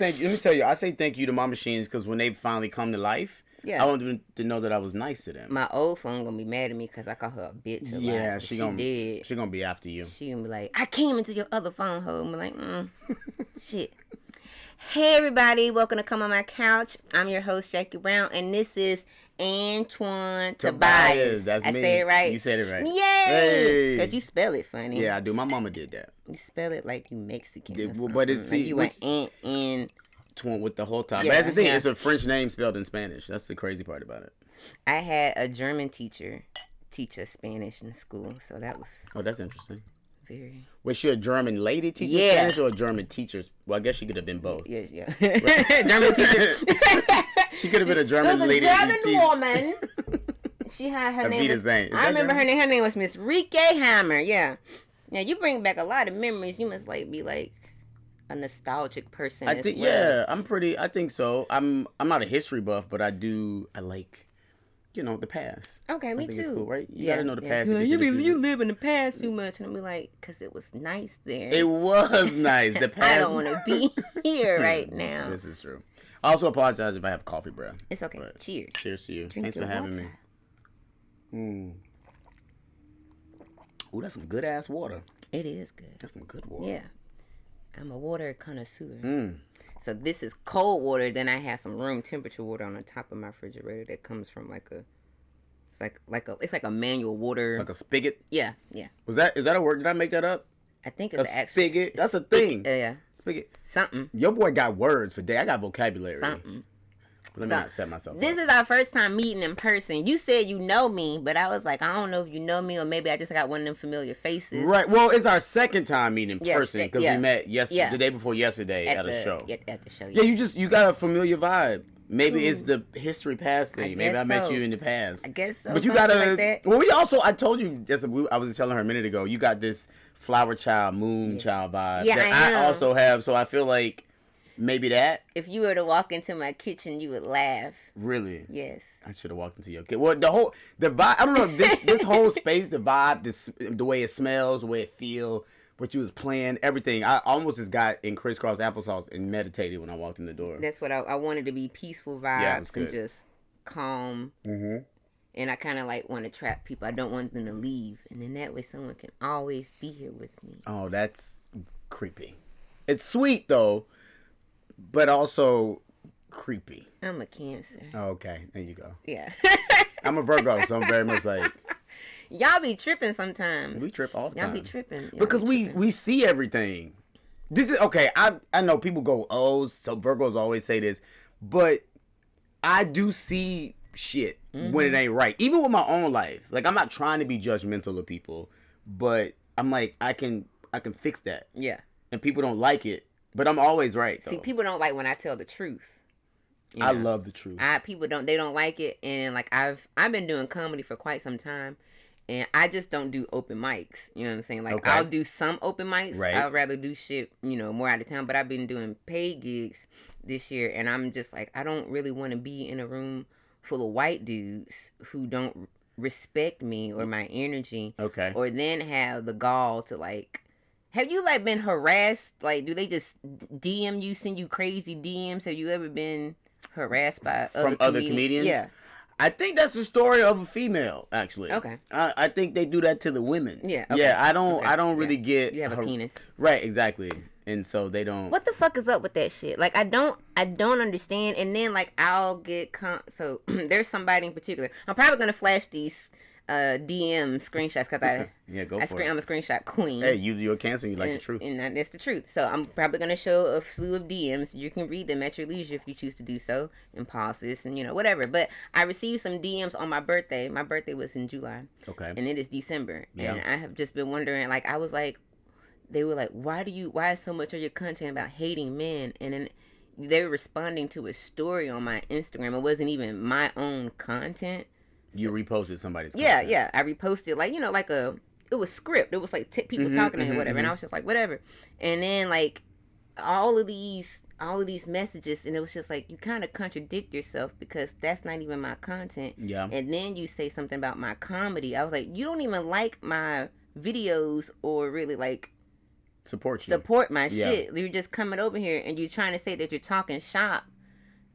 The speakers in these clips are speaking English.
thank you. Let me tell you, I say thank you to my machines because when they finally come to life, I want them to know that I was nice to them. My old phone gonna be mad at me because I call her a bitch a lot. Yeah, she gonna be after you. She gonna be like, I came into your other phone hole. I'm like, shit. Hey everybody, welcome to Come on My Couch. I'm your host Jackie Brown, and this is Antjuan Tobias. That's me. I say it right. You said it right. Yay! Because you spell it funny. Yeah, I do. My mama did that. You spell it like you Mexican. But it's like you an Twin with the whole time. Yeah, but that's the thing. It's a French name spelled in Spanish. That's the crazy part about it. I had a German teacher teach us Spanish in school, so that was. Oh, that's interesting. Very. Was she a German lady teaching Spanish or a German teacher? Well, I guess she could have been both. Yeah. German teacher. She could have been a German lady. It was a German woman. She had her name. I remember her name. Her name was Miss Rike Hammer. Yeah. Now you bring back a lot of memories. You must be like a nostalgic person. I think. Well. Yeah, I think so. I'm not a history buff, but I like. The past. Okay, me too. It's cool, right? You gotta know the past. You live in the past too much, and I'm like, because it was nice there. It was nice. The past. I don't want to be here right now. This is true. I also apologize if I have coffee breath. It's okay. But cheers. Cheers to you. Drink Thanks for having me. Ooh, that's some good ass water. It is good. That's some good water. Yeah, I'm a water connoisseur. So this is cold water. Then I have some room temperature water on the top of my refrigerator that comes from it's like a manual water, like a spigot. Yeah. Is that a word? Did I make that up? I think it's a spigot. That's a thing. Yeah. Spigot. Something. Your boy got words for day. I got vocabulary. Something. Let me not set myself up. This is our first time meeting in person. You said you know me, but I was like, I don't know if you know me, or maybe I just got one of them familiar faces. Right. Well, it's our second time meeting in person because we met the day before yesterday at a show. At the show. Yeah, you got a familiar vibe. Maybe it's the history past thing. Maybe I met you in the past. I guess so. But you got like that. Well, I told you. I was telling her a minute ago. You got this flower child, moon child vibe that I also have. So I feel like. Maybe that. If you were to walk into my kitchen, you would laugh. Really? Yes. I should have walked into your kitchen. Well, the vibe. I don't know. This whole space, the vibe, the way it smells, the way it feels, what you was playing, everything. I almost just got in crisscross applesauce and meditated when I walked in the door. That's what I wanted to be peaceful vibes and just calm. Mm-hmm. And I kind of want to trap people. I don't want them to leave, and then that way someone can always be here with me. Oh, that's creepy. It's sweet though. But also creepy. I'm a Cancer. Oh, okay. There you go. Yeah. I'm a Virgo, so I'm very much like... Y'all be tripping sometimes. We trip all the time. Y'all be tripping. Because we see everything. This is... Okay, I know people go, so Virgos always say this. But I do see shit when it ain't right. Even with my own life. Like, I'm not trying to be judgmental of people. But I'm like, I can fix that. Yeah. And people don't like it. But I'm always right, though. See, people don't like when I tell the truth. I love the truth. People don't like it, and I've been doing comedy for quite some time, and I just don't do open mics. You know what I'm saying? I'll do some open mics. Right. I'd rather do shit, more out of town. But I've been doing paid gigs this year, and I'm just like, I don't really want to be in a room full of white dudes who don't respect me or my energy. Okay. Or then have the gall to have you been harassed? Do they just DM you, send you crazy DMs? Have you ever been harassed by other comedians? Yeah. I think that's the story of a female, actually. Okay. I think they do that to the women. Yeah. Okay. Yeah. I don't really get. You have a penis. Right. Exactly. And so they don't. What the fuck is up with that shit? I don't understand. And then I'll get so there's somebody in particular. I'm probably gonna flash these DM screenshots because I'm a screenshot queen. Hey, you're a Cancer. You like the truth, and that's the truth. So I'm probably gonna show a slew of DMs. You can read them at your leisure if you choose to do so, and pause this and whatever. But I received some DMs on my birthday. My birthday was in July. Okay, and it is December. Yeah. And I have just been wondering. I was like, they were like, why is so much of your content about hating men? And then they were responding to a story on my Instagram. It wasn't even my own content. You reposted somebody's content. Yeah. I reposted it was script. It was people talking or whatever. And I was just like, whatever. And then all of these messages, and it was just you kind of contradict yourself because that's not even my content. Yeah. And then you say something about my comedy. I was like, you don't even like my videos or really support my shit. You're just coming over here and you're trying to say that you're talking shop.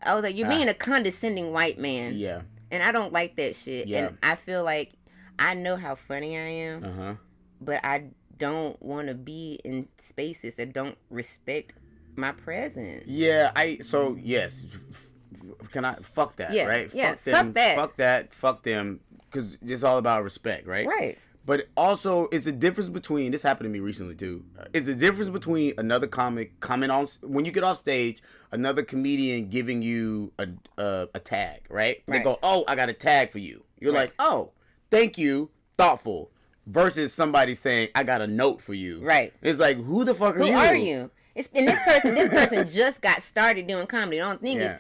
I was like, you're being a condescending white man. Yeah. And I don't like that shit. Yeah. And I feel like I know how funny I am, but I don't want to be in spaces that don't respect my presence. Yeah, yes. Can I fuck that, right? Yeah, fuck them, because it's all about respect, right? Right. But also, it's a difference between, this happened to me recently too, it's a difference between another comic coming on, when you get off stage, another comedian giving you a tag, right? They go, oh, I got a tag for you. You're like, oh, thank you, thoughtful. Versus somebody saying, I got a note for you. Right. It's like, who the fuck are you? Who are you? And this person just got started doing comedy. The only thing is,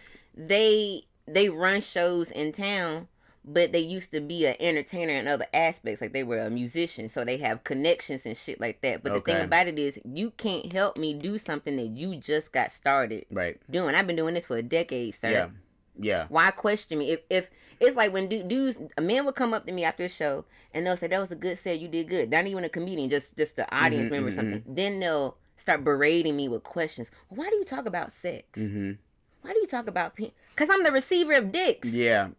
they run shows in town, but they used to be an entertainer in other aspects. Like, they were a musician, so they have connections and shit like that. But the thing about it is, you can't help me do something that you just got started doing. I've been doing this for a decade, sir. Yeah. Why question me? If it's like when dudes, a man would come up to me after a show and they'll say, that was a good set, you did good. Not even a comedian, just the audience member or something. Then they'll start berating me with questions. Why do you talk about sex? Why do you talk about because I'm the receiver of dicks. Yeah.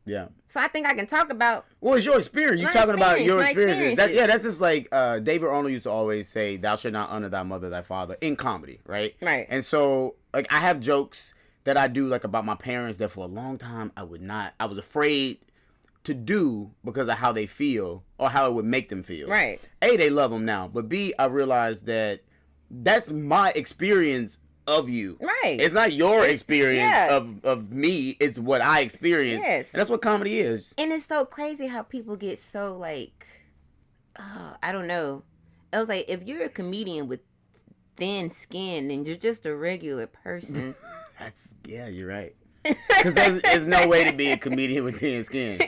Yeah. So I think I can talk about. Well, it's your experience. You're talking about your experiences. That's just like David Arnold used to always say, "Thou shalt not honor thy mother, thy father," in comedy, right? Right. And so, like, I have jokes that I do, like, about my parents that for a long time I was afraid to do because of how they feel or how it would make them feel. Right. A, they love them now, but B, I realized that that's my experience of you. Right. It's not your experience of me. It's what I experience. Yes. And that's what comedy is. And it's so crazy how people get so, like, I don't know. It was like, if you're a comedian with thin skin, then you're just a regular person. You're right. Because there's no way to be a comedian with thin skin.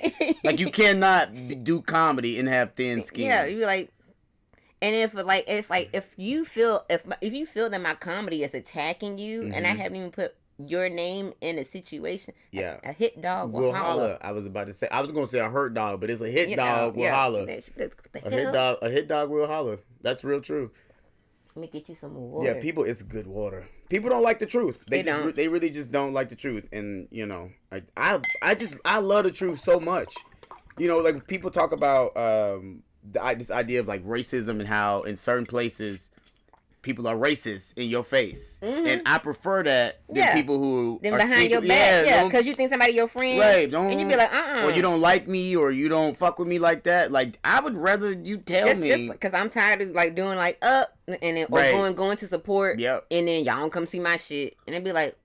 Like, you cannot do comedy and have thin skin. Yeah, you're like, and if like it's like if you feel that my comedy is attacking you, and I haven't even put your name in a situation, a hit dog will holler. I was about to say, I was gonna say a hurt dog, but it's a hit dog will holler. A hit dog will holler. That's real true. Let me get you some more water. Yeah, it's good water. People don't like the truth. They really just don't like the truth. And, you know, I love the truth so much. You know, like, people talk about this idea of, like, racism and how in certain places people are racist in your face. And I prefer that than people who are behind your back. Because you think somebody your friend. Right. And you be like, or you don't like me, or you don't fuck with me like that. Like, I would rather you tell me. Because I'm tired of, like, doing, like, up, and then or going to support. Yep. And then y'all don't come see my shit. And they be like,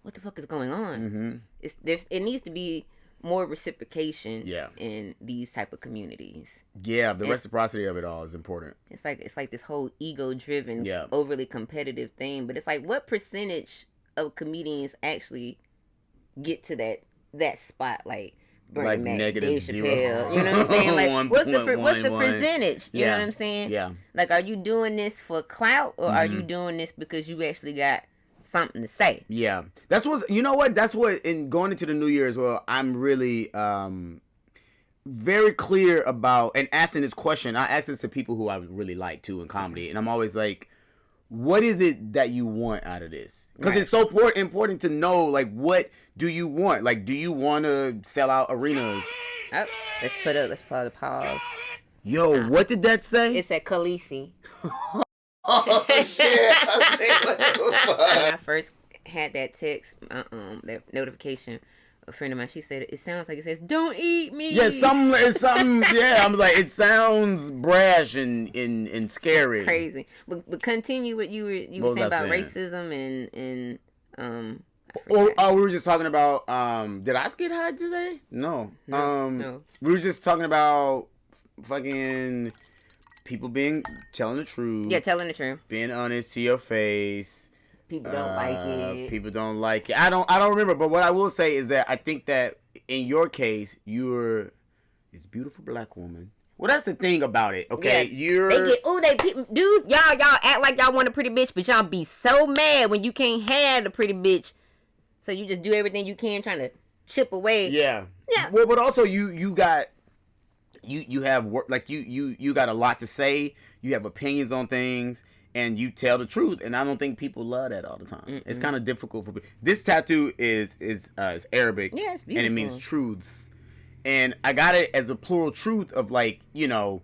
what the fuck is going on? It needs to be more reciprocation in these type of communities. Yeah, the reciprocity of it all is important. It's like this whole ego-driven, overly competitive thing. But it's like, what percentage of comedians actually get to that spot? Like Bernie Mac, Dave Chappelle. You know what I'm saying? Like, what's the percentage? You know what I'm saying? Yeah. Like, are you doing this for clout, or are you doing this because you actually got something to say? Yeah, that's what in going into the new year as well, I'm really very clear about, and asking this question. I ask this to people who I really like too in comedy, and I'm always like, what is it that you want out of this? Because it's so important to know, like, what do you want? Like, do you want to sell out arenas? Oh, let's put a pause. Yo, what did that say? It's at Khaleesi. Oh shit! When I first had that text, that notification, a friend of mine, she said, it sounds like it says, "Don't eat me." Yeah, it's something. Yeah, I'm like, it sounds brash and scary, crazy. But continue what you were saying about racism and we were just talking about. Did I get high today? No. No. We were just talking about fucking people telling the truth. Yeah, telling the truth. Being honest to your face. People don't like it. People don't like it. I don't remember, but what I will say is that I think that in your case, you're this beautiful black woman. Well, that's the thing about it, okay? Yeah. Dudes, y'all act like y'all want a pretty bitch, but y'all be so mad when you can't have the pretty bitch. So you just do everything you can trying to chip away. Yeah. Yeah. Well, but also you got you have work, like you got a lot to say. You have opinions on things, and you tell the truth. And I don't think people love that all the time. Mm-mm. It's kind of difficult for people. This tattoo is Arabic. Yeah, it's beautiful. And it means truths. And I got it as a plural truth of, like, you know,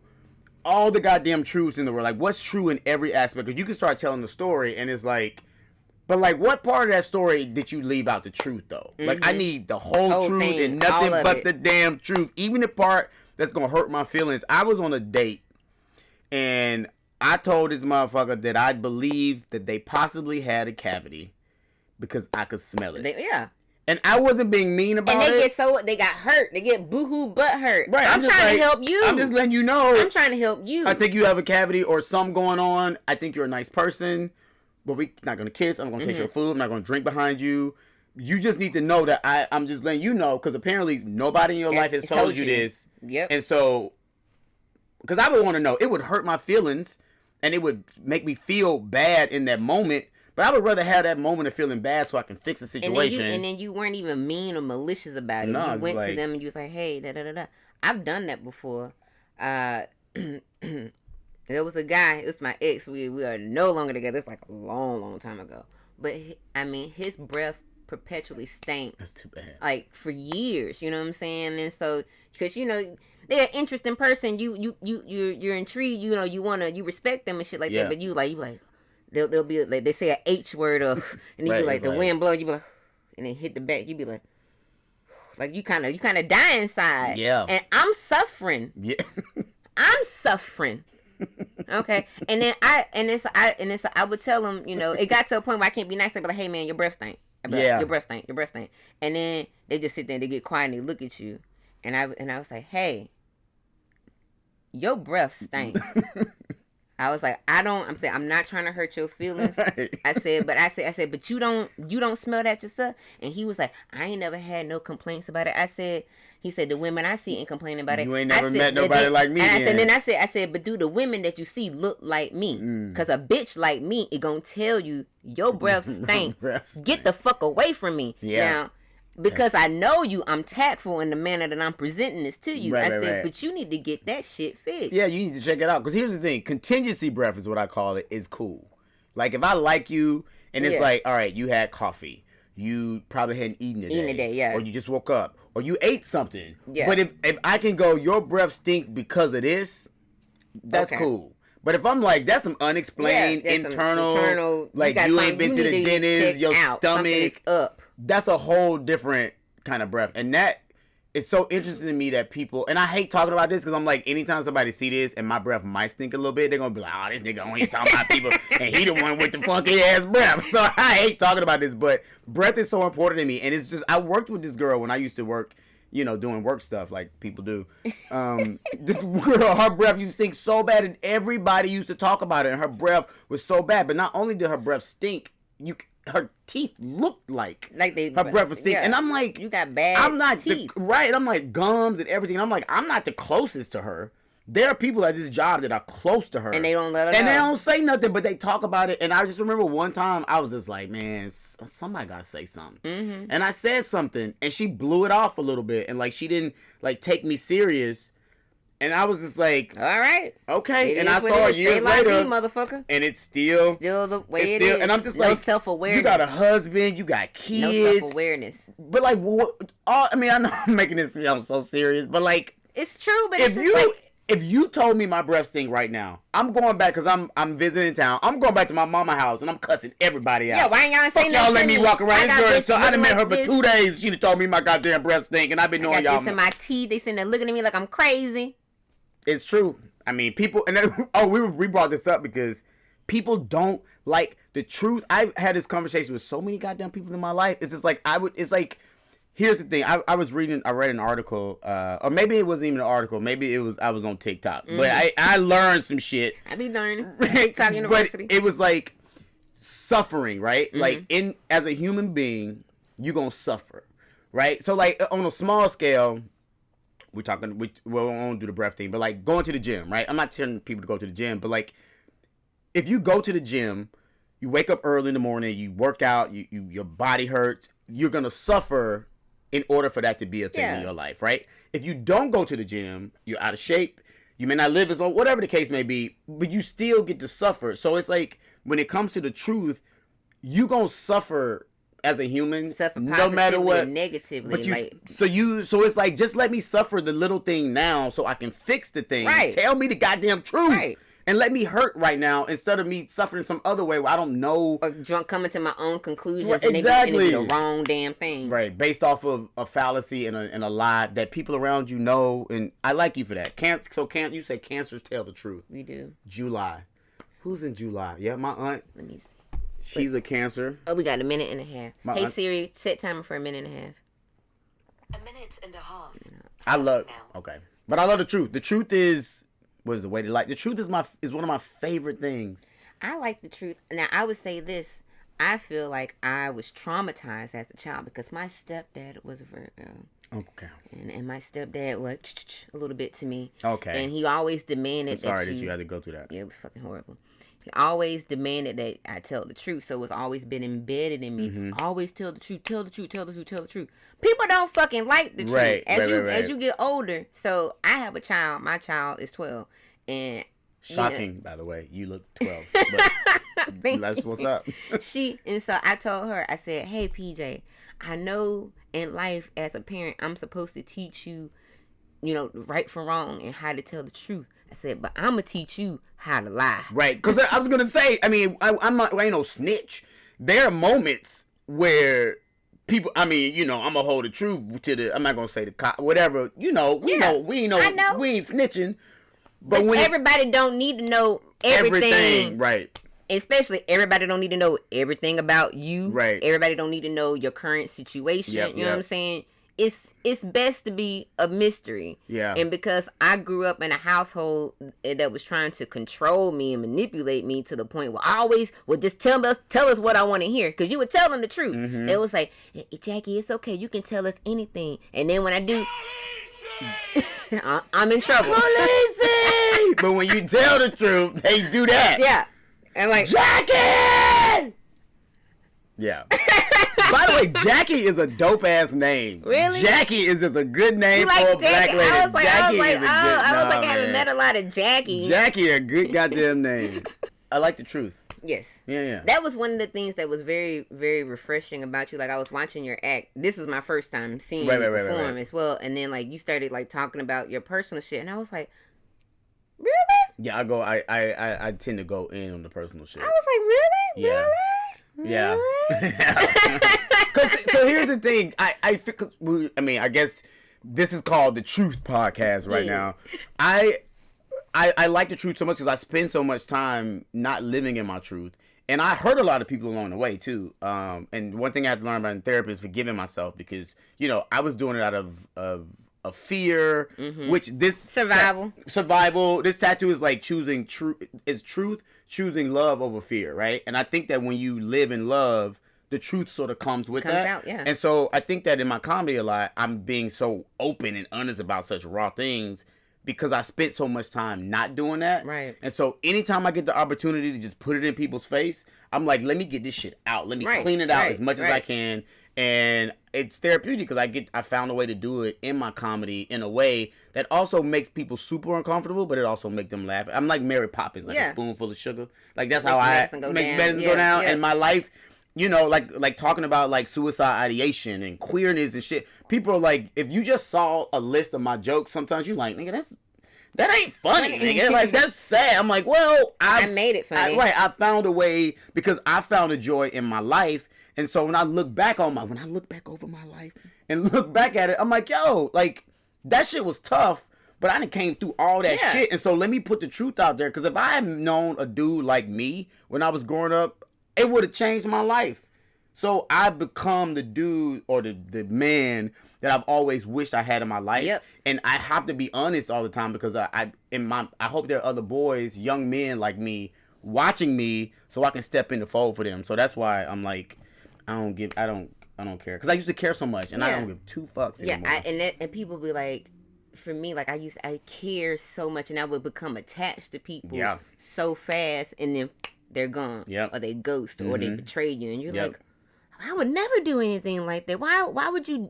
all the goddamn truths in the world. Like, what's true in every aspect? Because you can start telling the story, and it's like, but, like, what part of that story did you leave out the truth, though? Mm-hmm. Like, I need the whole truth thing, and nothing but the damn truth. Even the part that's going to hurt my feelings. I was on a date, and I told this motherfucker that I believed that they possibly had a cavity because I could smell it. Yeah. And I wasn't being mean about it. And they got hurt. They get boohoo butt hurt. Right. I'm trying to help you. I'm just letting you know. I'm trying to help you. I think you have a cavity or something going on. I think you're a nice person. But we're not going to kiss. I'm going to taste your food. I'm not going to drink behind you. You just need to know that I'm just letting you know. Because apparently nobody in your life has told you this. Yep. And so, because I would want to know. It would hurt my feelings. And it would make me feel bad in that moment. But I would rather have that moment of feeling bad so I can fix the situation. And then you weren't even mean or malicious about it. No, you went to them and you was like, hey, da-da-da-da. I've done that before. There was a guy, it was my ex. We are no longer together. It's like a long, long time ago. But, his breath perpetually stank. That's too bad. Like, for years, you know what I'm saying? And so, because, you know, they're an interesting person. You're intrigued, you know, you respect them and shit like that. But you like, They'll be like, they say a H word and then you be like, the wind blows, you be like, and then hit the back, you be like you kind of die inside. Yeah. And I'm suffering. Yeah. I'm suffering. Okay. And then I would tell them, you know, it got to a point where I can't be nice. I'd be like, hey man, your breath stink. Your breath stink. And then they just sit there and they get quiet and they look at you. And I was like, hey, your breath stink. I was like, I'm not trying to hurt your feelings. Right. I said, but you don't smell that yourself. And he was like, I ain't never had no complaints about it. He said, the women I see ain't complaining about it. You ain't never met nobody like me. And I said, but do the women that you see look like me? Because a bitch like me is going to tell you, your breath stink. Get the fuck away from me. Yeah. Now, because I know you, I'm tactful in the manner that I'm presenting this to you. Right. But you need to get that shit fixed. Yeah, you need to check it out. Because here's the thing. Contingency breath is what I call it, is cool. Like, if I like you, and it's like, all right, you had coffee. You probably hadn't eaten today. Yeah. Or you just woke up. Or you ate something. Yeah. But if I can go, your breath stink because of this, that's cool. But if I'm like, that's some unexplained, internal, like you ain't been to the dentist, your stomach, up. That's a whole different kind of breath. And that is so interesting to me that people, and I hate talking about this because I'm like, anytime somebody see this and my breath might stink a little bit, they're going to be like, oh, this nigga only talking about people and he the one with the funky ass breath. So I hate talking about this, but breath is so important to me. And it's just, I worked with this girl when I used to work, you know, doing work stuff like people do. This girl, her breath used to stink so bad and everybody used to talk about it and her breath was so bad. But not only did her breath stink, her teeth looked like her breath was stink. Yeah. And I'm like, you got bad teeth. Right. I'm like gums and everything. I'm like, I'm not the closest to her. There are people at this job that are close to her. And they don't let her know. And they don't say nothing, but they talk about it. And I just remember one time I was just like, man, somebody got to say something. Mm-hmm. And I said something and she blew it off a little bit. And like, she didn't like take me serious. And I was just like, all right. Okay. And I saw her years later. Motherfucker. And it's still the way it is. And I'm just no like, self-awareness. You got a husband, you got kids. No self-awareness. But like, I mean, I know I'm making this sound so serious, but like. It's true, but it's just like. If you told me my breath stink right now, I'm going back because I'm visiting town. I'm going back to my mama house and I'm cussing everybody out. Yeah, why ain't y'all saying y'all let me walk around this girl? So I done met her for 2 days. She done told me my goddamn breath stink, and I've been knowing y'all. This in my teeth. They sitting there looking at me like I'm crazy. It's true. I mean, people, and then, we brought this up because people don't like the truth. I've had this conversation with so many goddamn people in my life. It's just like it's like. Here's the thing. I read an article, or maybe it wasn't even an article. Maybe I was on TikTok. Mm-hmm. But I learned some shit. I be learning. TikTok University. But it was like suffering, right? Mm-hmm. Like as a human being, you're going to suffer, right? So like on a small scale, we won't do the breath thing, but like going to the gym, right? I'm not telling people to go to the gym, but like if you go to the gym, you wake up early in the morning, you work out, your body hurts, you're going to suffer in order for that to be a thing in your life, right? If you don't go to the gym, you're out of shape. You may not live as long, whatever the case may be, but you still get to suffer. So it's like when it comes to the truth, you gonna suffer as a human, no matter what. Negatively, so it's like, just let me suffer the little thing now, so I can fix the thing. Right. Tell me the goddamn truth, and let me hurt right now instead of me suffering some other way where I don't know, or drunk coming to my own conclusions. Exactly, and the wrong damn thing. Right, based off of a fallacy and a lie that people around you know. And I like you for that. You say cancers tell the truth. We do. July. Who's in July? Yeah, my aunt. Let me see. She's a Cancer. Oh, we got a minute and a half. Hey Siri, set timer for a minute and a half. A minute and a half. I love. Okay, but I love the truth. The truth is, what is the way to like? The truth is one of my favorite things. I like the truth. Now I would say this. I feel like I was traumatized as a child because my stepdad was a Virgo. Okay. And my stepdad was a little bit to me. Okay. And he always demanded. I'm sorry that you had to go through that. Yeah, it was fucking horrible. He always demanded that I tell the truth, so it's always been embedded in me. Mm-hmm. Always tell the truth, tell the truth, tell the truth, tell the truth. People don't fucking like the truth as you get older. So I have a child. My child is 12, and shocking, by the way, you look 12. But that's what's up. So I told her, I said, "Hey, PJ, I know in life as a parent, I'm supposed to teach you, right from wrong and how to tell the truth." I said, but I'm going to teach you how to lie. Right. Because I was going to say, I mean, I ain't no snitch. There are moments where people, I mean, I'm going to hold it true to I'm not going to say the cop, whatever. We ain't snitching. But when everybody don't need to know everything. Right. Especially everybody don't need to know everything about you. Right. Everybody don't need to know your current situation. Yep, you know what I'm saying? It's best to be a mystery. Yeah. And because I grew up in a household that was trying to control me and manipulate me to the point where I always would just tell us what I want to hear. Because you would tell them the truth. Mm-hmm. It was like, hey, Jackie, it's okay. You can tell us anything. And then when I do, I'm in trouble. Police! But when you tell the truth, they do that. Yeah. And like, Jackie! Yeah. By the way, Jackie is a dope ass name. Really? Jackie is just a good name for a black lady. I was like, I haven't met a lot of Jackie. Jackie, a good goddamn name. I like the truth. Yes. Yeah. That was one of the things that was very, very refreshing about you. Like, I was watching your act. This was my first time seeing you perform as well. And then, like, you started, like, talking about your personal shit. And I was like, really? Yeah, I tend to go in on the personal shit. I was like, really? Yeah. Really? Yeah. So here's the thing. I guess this is called the Truth Podcast right now. I like the truth so much because I spend so much time not living in my truth. And I hurt a lot of people along the way, too. And one thing I had to learn about in therapy is forgiving myself because, I was doing it out of fear, which this... Survival. This tattoo is like choosing truth, choosing love over fear, right? And I think that when you live in love, the truth sort of comes that. Out, yeah. And so I think that in my comedy a lot, I'm being so open and honest about such raw things because I spent so much time not doing that. Right. And so anytime I get the opportunity to just put it in people's face, I'm like, let me get this shit out. Let me clean it out as much as I can. And it's therapeutic because I found a way to do it in my comedy in a way that also makes people super uncomfortable, but it also makes them laugh. I'm like Mary Poppins, like a spoonful of sugar. Like that's how I make medicine go down. And my life, like talking about like suicide ideation and queerness and shit. People are like, if you just saw a list of my jokes, sometimes you like, nigga, that ain't funny, nigga. Like, that's sad. I'm like, well, I made it funny. I found a way because I found a joy in my life. And so when I look back over my life and look back at it, I'm like, yo, like, that shit was tough, but I done came through all that shit. And so let me put the truth out there. Because if I had known a dude like me when I was growing up, it would have changed my life. So I become the dude or the man that I've always wished I had in my life. Yep. And I have to be honest all the time because I hope there are other boys, young men like me, watching me so I can step in the fold for them. So that's why I'm like, I don't care. Because I used to care so much and I don't give two fucks anymore. Yeah, and people be like, for me, like I care so much and I would become attached to people so fast and then they're gone. Yep. Or they ghost or they betray you and you're like, I would never do anything like that. Why would you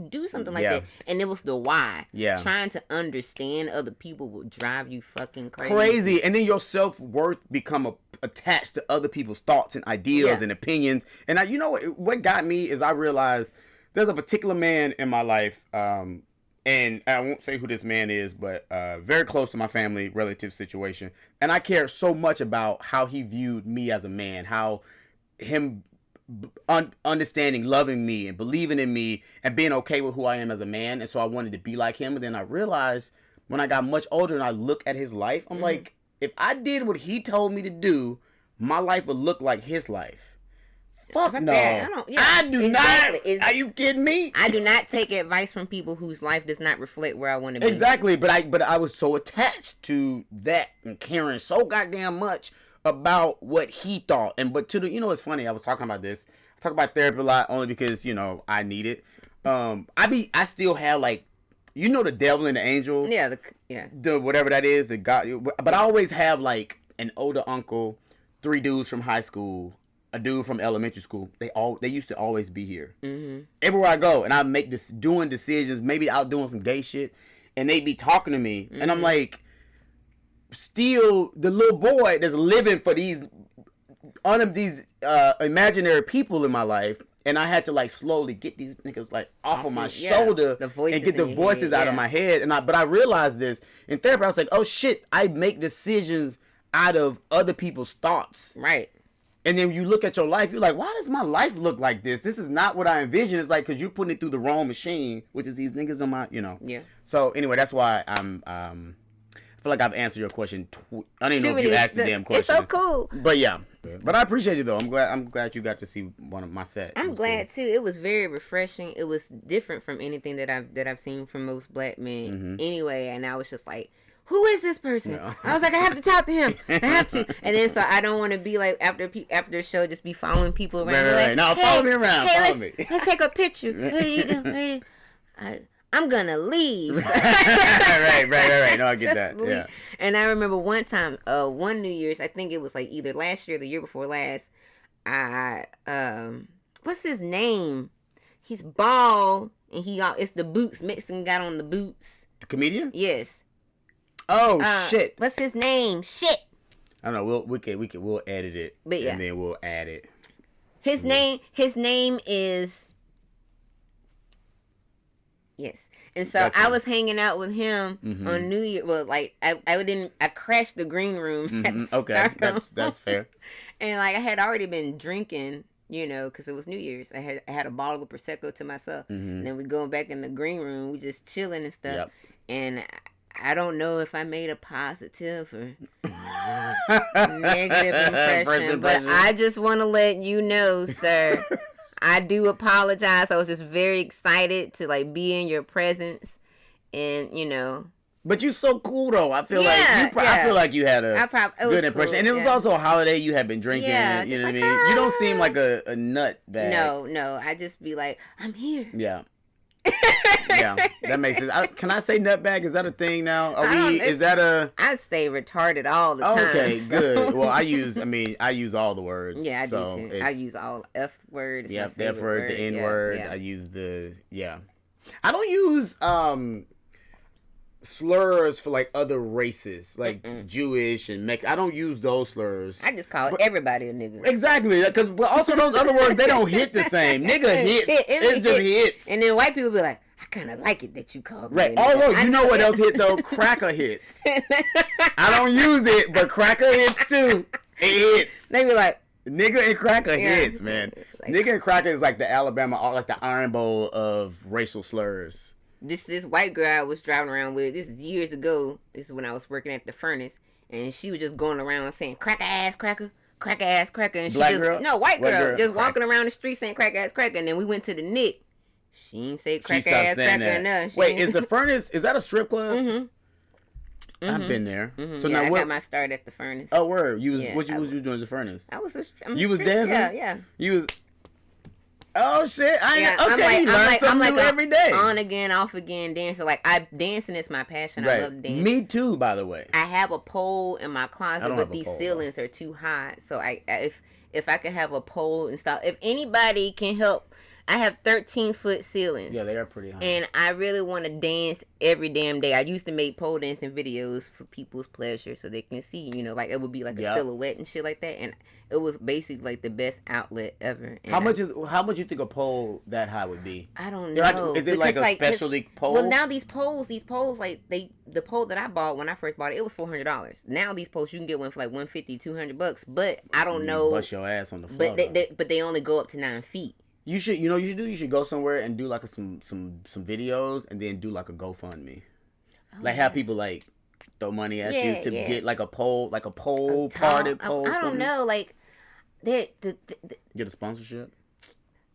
do something like that? And it was the why. Yeah. Trying to understand other people will drive you fucking crazy. And then your self-worth become attached to other people's thoughts and ideas and opinions. And you know what got me is I realized there's a particular man in my life, and I won't say who this man is, but very close to my family relative situation. And I care so much about how he viewed me as a man, how him understanding, loving me, and believing in me, and being okay with who I am as a man. And so I wanted to be like him. And then I realized when I got much older and I look at his life, I'm like, if I did what he told me to do, my life would look like his life. Fuck no. I do not. Are you kidding me? I do not take advice from people whose life does not reflect where I want to be. Exactly. But I was so attached to that and caring so goddamn much about what he thought. But it's funny. I was talking about this. I talk about therapy a lot only because, I need it. I still have like, the devil and the angel. Yeah. The whatever that is, the God. But I always have like an older uncle, 3 dudes from high school, a dude from elementary school. They used to always be here. Mm-hmm. Everywhere I go, and I make doing decisions, maybe out doing some gay shit, and they be talking to me, and I'm like, still the little boy that's living for these imaginary people in my life, and I had to like slowly get these niggas like off of my shoulder and get the voices out of my head. But I realized this in therapy. I was like, oh shit, I make decisions out of other people's thoughts. Right. And then you look at your life, you're like, why does my life look like this? This is not what I envisioned. It's like, because you're putting it through the wrong machine, which is these niggas in my, Yeah. So anyway, that's why I feel like I've answered your question. I don't even know if you asked the damn question. It's so cool. But yeah. But I appreciate you though. I'm glad you got to see one of my set. I'm glad too. It was very refreshing. It was different from anything that I've seen from most black men anyway. And I was just like, who is this person? No. I was like, I have to talk to him. I have to. And then so I don't want to be like after the show, just be following people around. Right. Like, no, follow me around. Follow me. Let's take a picture. What are you doing? I'm gonna leave. right. No, I get that. Yeah. And I remember one time, one New Year's, I think it was like either last year or the year before last. What's his name? He's bald, and it's the boots. Mexican got on the boots. The comedian? Yes. Oh shit! What's his name? Shit. I don't know. We'll edit it, and then we'll add it. His name is. Yes, and so I was hanging out with him on New Year. Well, like I crashed the green room. At okay, that's fair. And like I had already been drinking, because it was New Year's. I had a bottle of Prosecco to myself, and then we going back in the green room. We just chilling and stuff, and I don't know if I made a positive or negative impression, but I just want to let you know, sir, I do apologize. I was just very excited to like be in your presence, and But you're so cool though. I feel I feel like you had a good impression, cool, and it was also a holiday. You had been drinking. You know what I mean. You don't seem like a nut bag. No. I just be like, I'm here. Yeah. Yeah, that makes sense. Can I say nutbag? Is that a thing now? Is that a? I say retarded all the time. Okay, good. Well, I use all the words. Yeah, I do too. I use all F words. Yeah, the F word, the N word. I use I don't use slurs for like other races, like Jewish and Mexican. I don't use those slurs. I just call everybody a nigga. Exactly, because also those other words, they don't hit the same. Nigga hits. It just hits. And then white people be like, I kind of like it that you call me. Right. Oh, you know what else hit though? Cracker hits. I don't use it, but cracker hits too. It hits. They be like, nigga and cracker hits, man. Like, nigga and cracker is like the Alabama, like the Iron Bowl of racial slurs. This white girl I was driving around with, this is years ago. This is when I was working at the furnace, and she was just going around saying cracker ass cracker, cracker ass cracker, and she Black girl? No, white girl just walking around the street saying cracker ass cracker, and then we went to the Nick. She ain't say cracker ass cracker enough. Wait, is the furnace? Is that a strip club? Mm-hmm. I've been there. Mm-hmm. So now I got my start at the furnace. Oh, word! You was what you was doing at the furnace? I was. You was dancing? Yeah. You was. Oh shit! I'm like every day. On again, off again, dancing. Like dancing is my passion. Right. I love dancing. Me too, by the way. I have a pole in my closet, but these ceilings are too high. So if I could have a pole and stuff. If anybody can help, I have 13-foot ceilings. Yeah, they are pretty high. And I really want to dance every damn day. I used to make pole dancing videos for people's pleasure so they can see, like it would be like a silhouette and shit like that. And it was basically like the best outlet ever. And how much you think a pole that high would be? I don't know. Is it like a specialty pole? Well, now these poles, like the pole that I bought when I first bought it was $400. Now these poles you can get one for like $150, $200. But I don't know. Bust your ass on the floor. But they only go up to 9 feet. You should go somewhere and do like some videos and then do like a GoFundMe. Have people like throw money at you to get like a pole parted pole. I don't know, like get a sponsorship.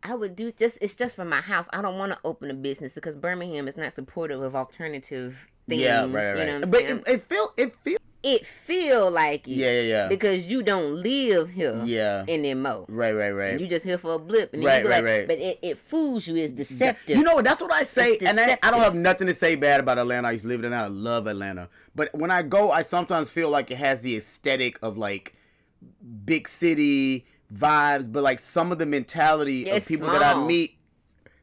I would do it's just for my house. I don't want to open a business because Birmingham is not supportive of alternative things. Yeah, right. You know what I'm saying? It feel like it. Yeah. Because you don't live here. Yeah. In them mo. Right. And you just here for a blip. And then right. But it fools you. It's deceptive. You know, that's what I say. And I don't have nothing to say bad about Atlanta. I used to live in Atlanta. I love Atlanta. But when I go, I sometimes feel like it has the aesthetic of like big city vibes. But like some of the mentality of people that I meet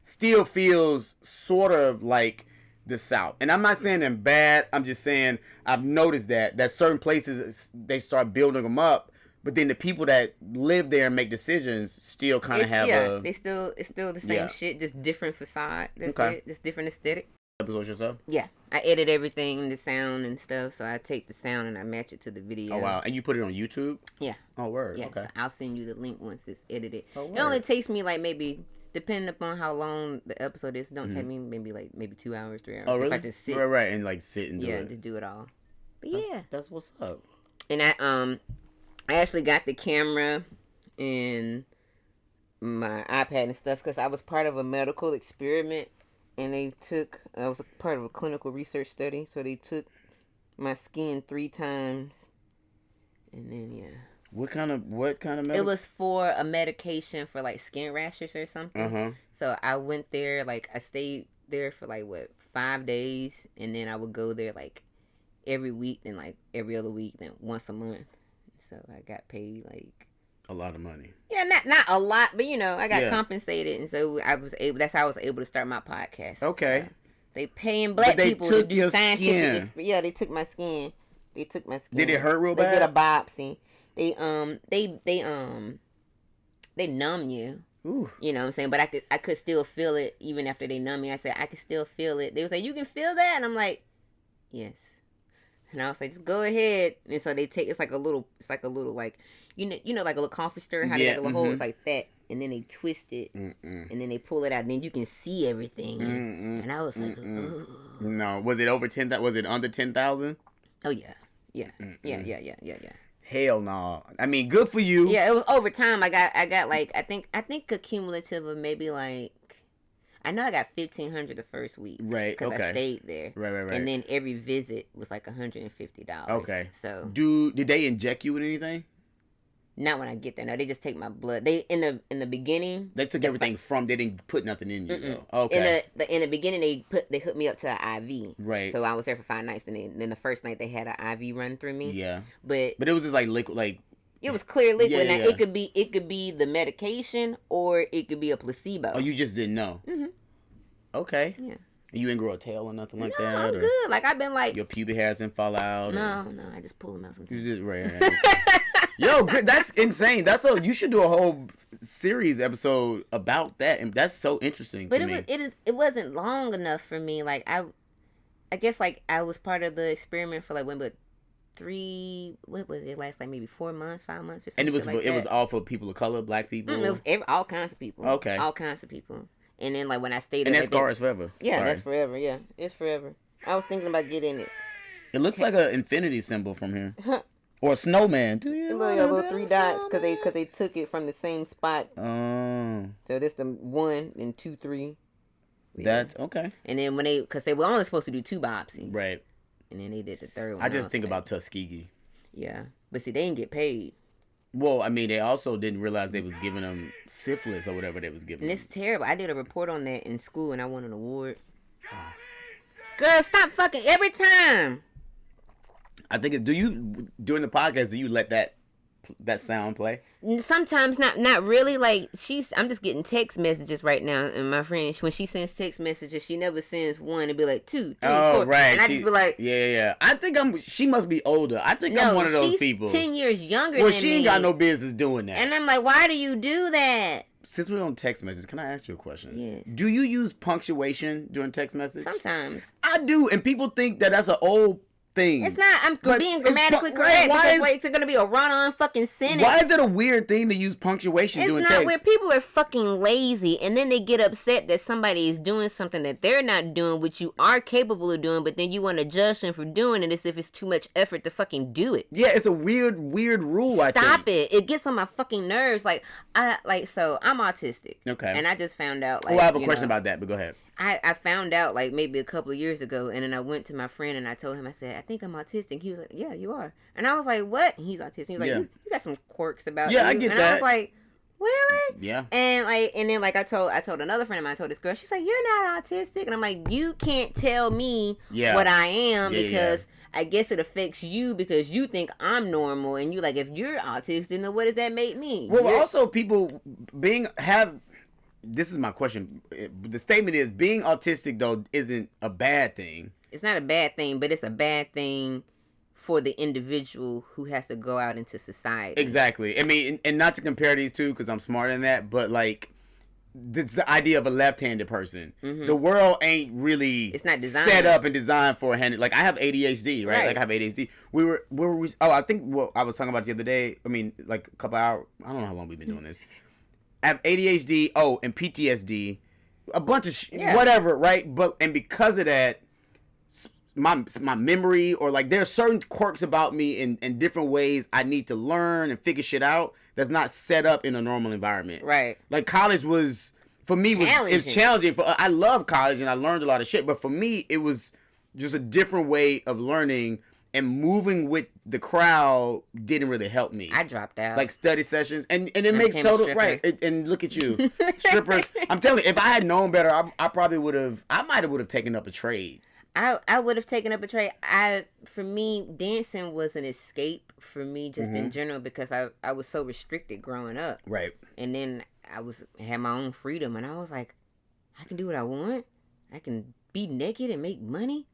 still feels sort of like the South. And I'm not saying them bad. I'm just saying I've noticed that certain places they start building them up, but then the people that live there and make decisions still kind of have it's still the same shit, just different facade. That's it. Just different aesthetic. Episodes yourself? Yeah, I edit everything, the sound and stuff. So I take the sound and I match it to the video. Oh wow! And you put it on YouTube? Yeah. Oh word. Yeah. Okay. So I'll send you the link once it's edited. Oh, it only takes me like maybe, depending upon how long the episode is, don't take me maybe 2 hours, 3 hours. Oh really? If I just sit, right, and like sit and do it. Yeah, just do it all. But that's what's up. And I actually got the camera and my iPad and stuff because I was part of a medical experiment, and I was a part of a clinical research study. So they took my skin 3 times, and then What kind of medical? It was for a medication for like skin rashes or something. Uh-huh. So I went there, like I stayed there for like 5 days, and then I would go there like every week, then like every other week, then once a month. So I got paid like a lot of money. Yeah, not a lot, but I got compensated, and so that's how I was able to start my podcast. Okay. So they paying black people to do scientific. Yeah, they took my skin. Did it hurt real bad? They did a biopsy. They numb you. Ooh. You know what I'm saying? But I could still feel it even after they numb me. I said I could still feel it. They would say, "You can feel that?" And I'm like, "Yes." And I was like, "Just go ahead." And so they take it's like a little like like a little coffee stir, how they got a little hole, it's like that. And then they twist it, and then they pull it out, and then you can see everything. And I was like, "Ooh." No, was it over 10,000? Was it under 10,000? Oh yeah. Yeah. Hell no. I mean, good for you. Yeah, it was over time. I got like I think a cumulative of maybe like I know I got $1,500 the first week, right? Because I stayed there, right. And then every visit was like $150. Okay. So did they inject you with anything? Not when I get there. No, they just take my blood. They in the beginning they took everything from. They didn't put nothing in you. Though. Okay. In the beginning they hooked me up to an IV. Right. So I was there for 5 nights, and then the first night they had an IV run through me. Yeah. But it was just like liquid, like it was clear liquid. Yeah, now it could be the medication or it could be a placebo. Oh, you just didn't know. Mm-hmm. Okay. Yeah. You ain't grow a tail or nothing like that? I'm good. Like I've been like your pubic hairs didn't fall out. No, I just pull them out sometimes. You just right. Yo, good. That's insane. You should do a whole series episode about that, and that's so interesting. But to me. It wasn't long enough for me. Like I guess like I was part of the experiment for like what was it? Last like maybe 4 months, 5 months or something. And it was all for people of color, black people. It was all kinds of people. Okay, all kinds of people. And then like when I stayed there, and that scar is forever. Yeah, that's forever. Yeah, it's forever. I was thinking about getting it. It looks like an infinity symbol from here. Or a snowman. Do you little 3 dots because they took it from the same spot. Oh. So this the 1 and 2, 3. Yeah. That's okay. And then because they were only supposed to do 2 biopsies. Right. And then they did the 3rd one. I just think about Tuskegee. Yeah. But see, they didn't get paid. Well, I mean, they also didn't realize they was giving them syphilis or whatever they was giving them. And it's terrible. I did a report on that in school and I won an award. Girl, stop fucking every time. I think during the podcast, do you let that that sound play? Sometimes not really. Like I'm just getting text messages right now, and my friend, when she sends text messages, she never sends one. It'd be like 2, 3, 4. Right. And I just be like, yeah. I think she must be older. I think I'm one of those people. 10 years younger. Well, than she ain't got no business doing that. And I'm like, why do you do that? Since we're on text messages, can I ask you a question? Yes. Do you use punctuation during text messages? Sometimes. I do, and people think that that's an old thing. It's not. I'm being grammatically correct. Because it's going to be a run-on fucking sentence. Why is it a weird thing to use punctuation during text? It's not where people are fucking lazy, and then they get upset that somebody is doing something that they're not doing, which you are capable of doing, but then you want to judge them for doing it as if it's too much effort to fucking do it. Yeah, it's a weird rule. Stop it! It gets on my fucking nerves. So I'm autistic. Okay. And I just found out. I have a question about that, but go ahead. I found out like maybe a couple of years ago, and then I went to my friend and I told him, I said, I think I'm autistic. He was like, yeah, you are. And I was like, what? And he's autistic. He was like, you got some quirks about you. Yeah, I get and that. I was like, really? Yeah. And then I told another friend of mine, I told this girl, she's like, you're not autistic. And I'm like, you can't tell me what I am because I guess it affects you because you think I'm normal, and you like, if you're autistic, then what does that make me? Well, also people this is my question. The statement is being autistic though isn't a bad thing. It's not a bad thing, but it's a bad thing for the individual who has to go out into society. Exactly. I mean, and not to compare these two because I'm smarter than that, but like the idea of a left-handed person. Mm-hmm. The world ain't really it's not designed. Set up and designed for a handed. Like I have ADHD, right? Like I have ADHD. I think I was talking about it the other day. I mean, like a couple hours. I don't know how long we've been doing this. I have ADHD, and PTSD, a bunch of whatever, right? And because of that, my memory or like there are certain quirks about me in different ways I need to learn and figure shit out that's not set up in a normal environment. Right. Like college was for me it was challenging. I love college and I learned a lot of shit, but for me it was just a different way of learning. And moving with the crowd didn't really help me. I dropped out. Like study sessions. And it makes total... Right. And look at you. Strippers. I'm telling you, if I had known better, I probably would have... I might have taken up a trade. I would have taken up a trade. For me, dancing was an escape for me just in general because I was so restricted growing up. Right. And then had my own freedom. And I was like, I can do what I want. I can be naked and make money.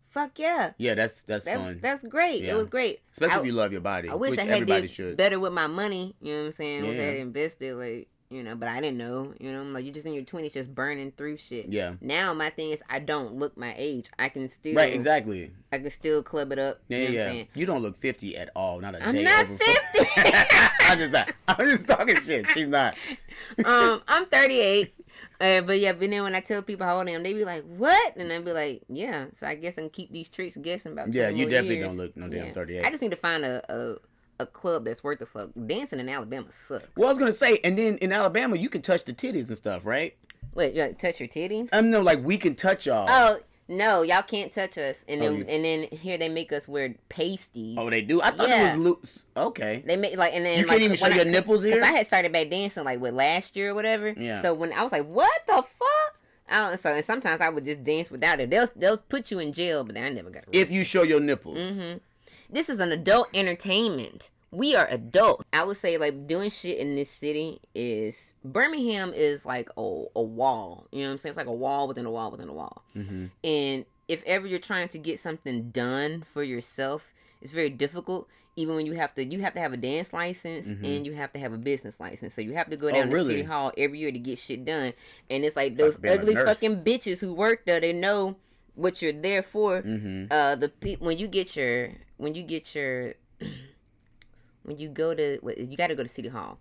Fuck yeah. Yeah, that's fun. That's great. Yeah. It was great. Especially if you love your body. I wish I had did better with my money. You know what I'm saying? I had invested, like, you know, but I didn't know. You know, like, you're just in your 20s just burning through shit. Yeah. Now my thing is I don't look my age. I can still... Right, exactly. I can still club it up. Yeah, you know what I'm saying? You don't look 50 at all. Not a I'm day not over 50. I'm just talking shit. She's not. I'm 38. But then when I tell people how old I am, they be like, what? And I be like, yeah. So I guess I can keep these tricks guessing about 20 you definitely years. don't look no damn 38. I just need to find a club that's worth the fuck. Dancing in Alabama sucks. Well, I was going to say, and then in Alabama, you can touch the titties and stuff, right? Wait, you like touch your titties? No, like we can touch y'all. Oh, no, y'all can't touch us. And then here they make us wear pasties. Oh, they do? I thought it was loose. Okay. They make and then you can't even show your nipples here? Because I had started back dancing last year or whatever. Yeah. So when I was like, what the fuck? And sometimes I would just dance without it. They'll put you in jail, but I never got arrested. If you show your nipples. Mm-hmm. This is an adult entertainment. We are adults. I would say doing shit in this city Birmingham is like a wall. You know what I'm saying? It's like a wall within a wall within a wall. Mm-hmm. And if ever you're trying to get something done for yourself, it's very difficult. Even when you have to have a dance license and you have to have a business license. So you have to go down to City Hall every year to get shit done. And it's like those ugly fucking bitches who work there, they know what you're there for. Mm-hmm. When you got to go to City Hall.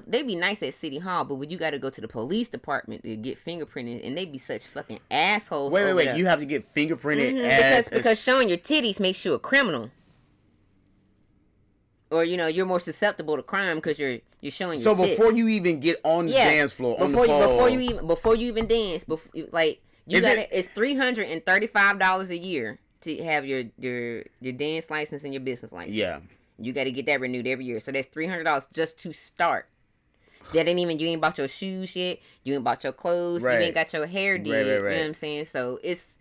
They be nice at City Hall, but when you got to go to the police department to get fingerprinted, and they be such fucking assholes. Wait! You have to get fingerprinted because showing your titties makes you a criminal, or you're more susceptible to crime because you're showing your tits. So before you even get on the dance floor, before you even dance, it's $335 a year to have your dance license and your business license. Yeah. You got to get that renewed every year. So that's $300 just to start. That ain't even, you ain't bought your shoes yet. You ain't bought your clothes. Right. You ain't got your hair did. Right. You know what I'm saying? So if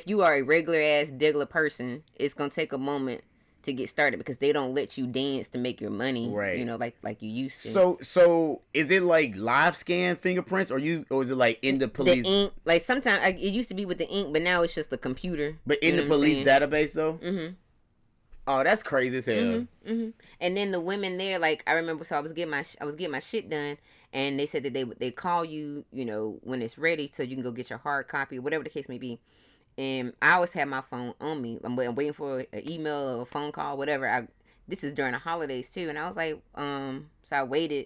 you are a regular ass, degular person, it's going to take a moment to get started because they don't let you dance to make your money, right? You know, like you used to. So is it like live scan fingerprints, or is it like in the police? The ink, like sometimes it used to be with the ink, but now it's just the computer. But in the police database though. Mm-hmm. Oh, that's crazy as hell. Mm-hmm, mm-hmm. And then the women there, like I remember, so I was getting my shit done, and they said that they call you, you know, when it's ready, so you can go get your hard copy, whatever the case may be. And I always have my phone on me. I'm waiting for an email or a phone call, whatever. This is during the holidays too, and I was like, so I waited,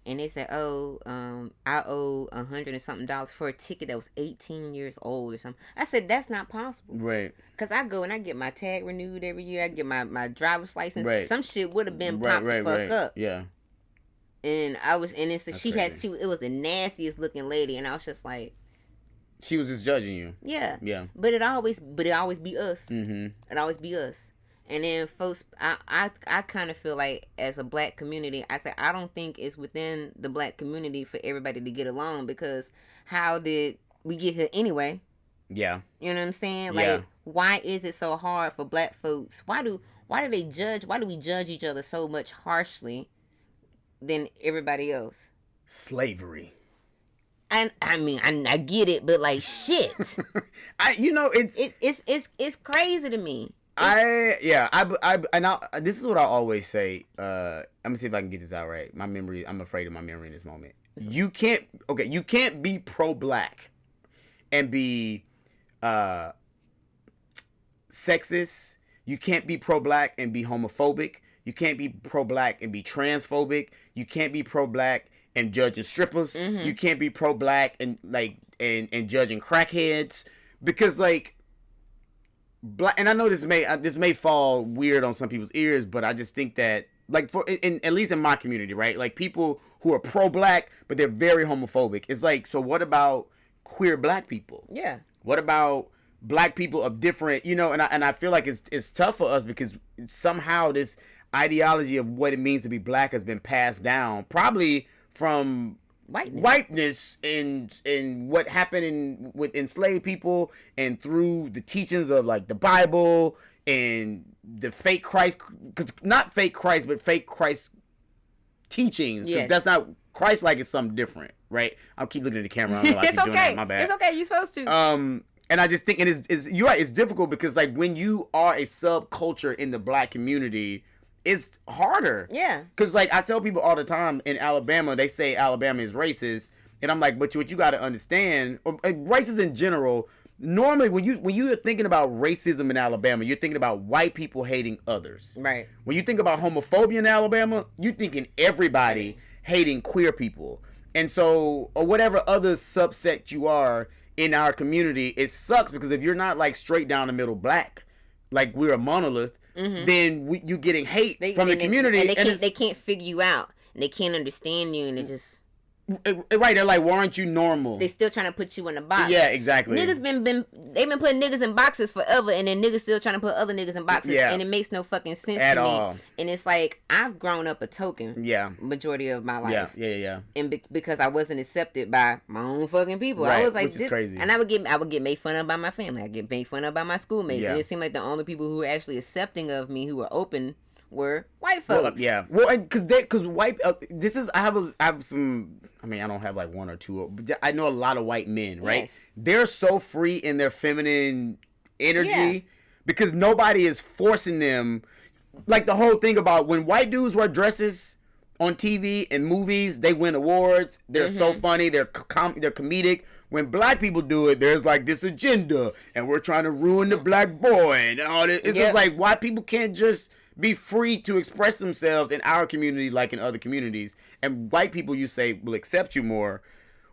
and they said, I owe $100 and something for a ticket that was 18 years old or something. I said, that's not possible, right? Because I go and I get my tag renewed every year. I get my driver's license. Right. Some shit would have been popped the fuck up. Yeah. And I was, and it's it was the nastiest looking lady, and I was just like. She was just judging you. Yeah. Yeah. But it always be us. Mm-hmm. It always be us. And then folks, I kind of feel like as a black community, I say I don't think it's within the black community for everybody to get along, because how did we get here anyway? Yeah. You know what I'm saying? Like, why is it so hard for black folks? Why do we judge each other so much harshly than everybody else? Slavery. And I mean, I get it, but like shit, it's crazy to me. This is what I always say. I'm gonna see if I can get this out right. I'm afraid of my memory in this moment. You can't be pro-black and be sexist. You can't be pro-black and be homophobic. You can't be pro-black and be transphobic. You can't be pro-black and judging strippers. Mm-hmm. You can't be pro-black and and judging crackheads, because like black. And I know this may fall weird on some people's ears, but I just think that like at least in my community, right? Like people who are pro-black but they're very homophobic. It's like, so what about queer black people? Yeah. What about black people of different, and I feel like it's tough for us because somehow this ideology of what it means to be black has been passed down, probably from whiteness and what happened with enslaved people, and through the teachings of like the Bible and the fake Christ, because not fake Christ, but fake Christ teachings. Yes. That's not Christ, like it's something different, right? I'll keep looking at the camera. I don't know why I keep doing that. My bad. It's okay. You're supposed to. And I just think you're right. It's difficult because like when you are a subculture in the black community, it's harder. Yeah. Because, like, I tell people all the time in Alabama, they say Alabama is racist. And I'm like, but what you got to understand, racist in general, normally when you're thinking about racism in Alabama, you're thinking about white people hating others. Right. When you think about homophobia in Alabama, you're thinking everybody hating queer people. And so, or whatever other subsect you are in our community, it sucks because if you're not, like, straight down the middle black, like we're a monolith, mm-hmm. then you're getting hate from the community. And they can't figure you out. And they can't understand you. And they just... Right, they're like, why aren't you normal? They still trying to put you in a box. Yeah, exactly. Niggas they've been putting niggas in boxes forever, and then niggas still trying to put other niggas in boxes, and it makes no fucking sense at to me. all. And it's like, I've grown up a token. Yeah. Majority of my life. Yeah. And because I wasn't accepted by my own fucking people, right, I was like, which is crazy. And I would get made fun of by my family. I get made fun of by my schoolmates, and it seemed like the only people who were actually accepting of me, who were open, were white folks. Well, because white. I have some. I mean, I don't have like one or two, but I know a lot of white men, right? Yes. They're so free in their feminine energy because nobody is forcing them. Like the whole thing about when white dudes wear dresses on TV and movies, they win awards. They're so funny. They're comedic. When black people do it, there's like this agenda, and we're trying to ruin the black boy and all this. It's just like white people can't just be free to express themselves in our community like in other communities. And white people, you say, will accept you more,